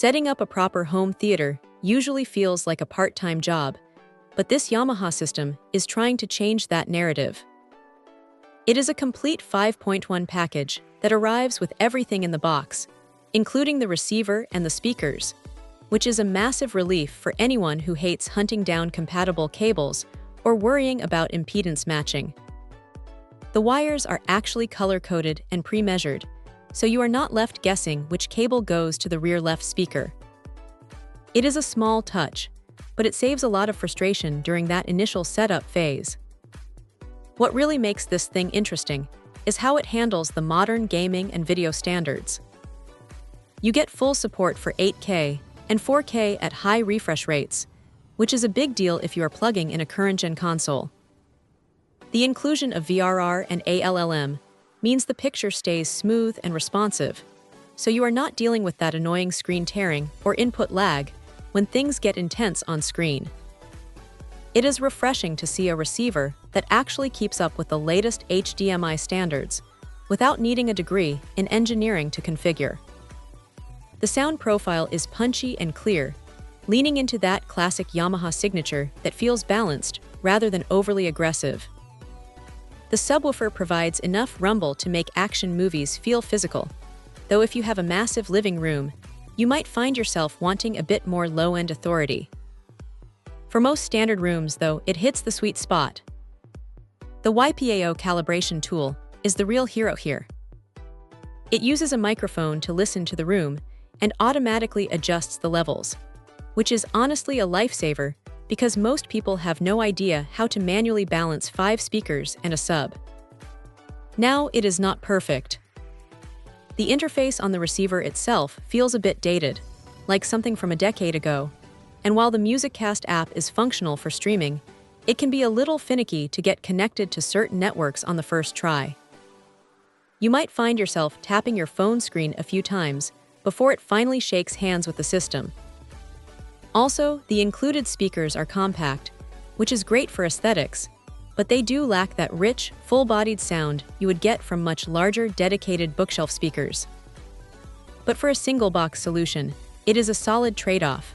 Setting up a proper home theater usually feels like a part-time job, but this Yamaha system is trying to change that narrative. It is a complete 5.1 package that arrives with everything in the box, including the receiver and the speakers, which is a massive relief for anyone who hates hunting down compatible cables or worrying about impedance matching. The wires are actually color-coded and pre-measured, so you are not left guessing which cable goes to the rear left speaker. It is a small touch, but it saves a lot of frustration during that initial setup phase. What really makes this thing interesting is how it handles the modern gaming and video standards. You get full support for 8K and 4K at high refresh rates, which is a big deal if you are plugging in a current-gen console. The inclusion of VRR and ALLM means the picture stays smooth and responsive, so you are not dealing with that annoying screen tearing or input lag when things get intense on screen. It is refreshing to see a receiver that actually keeps up with the latest HDMI standards without needing a degree in engineering to configure. The sound profile is punchy and clear, leaning into that classic Yamaha signature that feels balanced rather than overly aggressive. The subwoofer provides enough rumble to make action movies feel physical, though if you have a massive living room, you might find yourself wanting a bit more low-end authority. For most standard rooms, though, it hits the sweet spot. The YPAO calibration tool is the real hero here. It uses a microphone to listen to the room and automatically adjusts the levels, which is honestly a lifesaver because most people have no idea how to manually balance 5 speakers and a sub. Now, it is not perfect. The interface on the receiver itself feels a bit dated, like something from a decade ago, and while the MusicCast app is functional for streaming, it can be a little finicky to get connected to certain networks on the first try. You might find yourself tapping your phone screen a few times before it finally shakes hands with the system. Also, the included speakers are compact, which is great for aesthetics, but they do lack that rich, full-bodied sound you would get from much larger, dedicated bookshelf speakers. But for a single-box solution, it is a solid trade-off.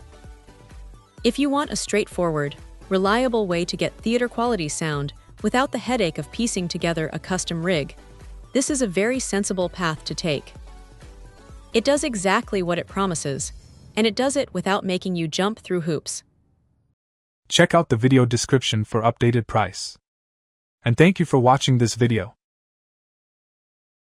If you want a straightforward, reliable way to get theater-quality sound without the headache of piecing together a custom rig, this is a very sensible path to take. It does exactly what it promises, and it does it without making you jump through hoops. Check out the video description for updated price. And thank you for watching this video.